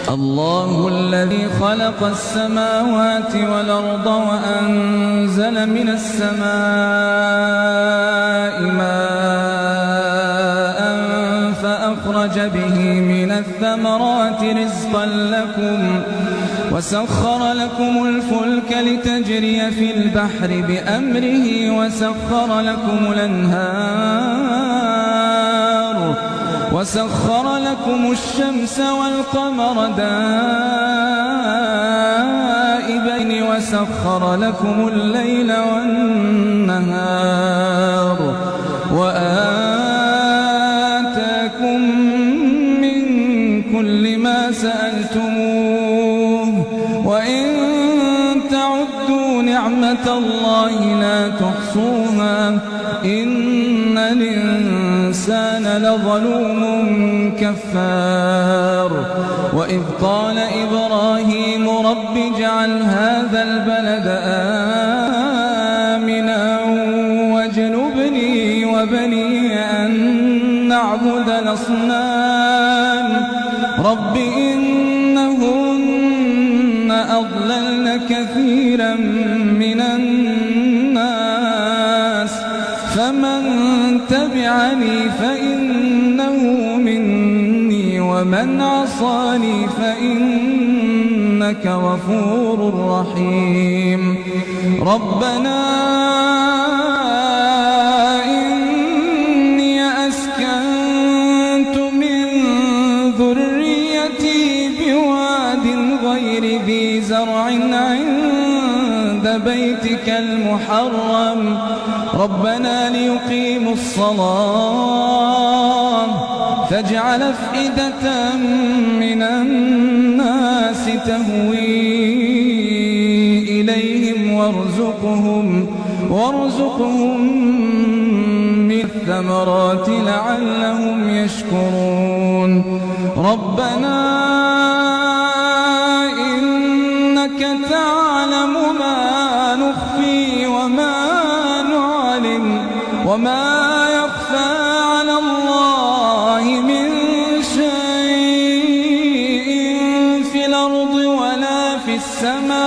الله الذي خلق السماوات والأرض وأنزل من السماء ماء فأخرج به من الثمرات رزقا لكم وسخر لكم الفلك لتجري في البحر بأمره وسخر لكم الشمس والقمر دائبين وسخر لكم الليل والنهار وآتاكم من كل ما سألتموه وإن تعدوا نعمة الله لا تحصوها إن الإنسان لظلوم كفار وإذ قال إبراهيم رب اجعل هذا البلد آمنا واجنبني وبني أن نعبد الأصنام رب إنهن أضللن كثيرا من الناس فمن تبعني فإنه مني ومن عصاني فإنك غفور رحيم ربنا إني أسكنت من ذريتي بواد غير ذي زرع عند بيتك المحرم ربنا ليقيموا الصلاة فاجعل أفئدة من الناس تهوي إليهم وارزقهم من الثمرات لعلهم يشكرون ربنا إنك تعلم ما نخفي وما يخفى على الله من شيء في الأرض ولا في السماء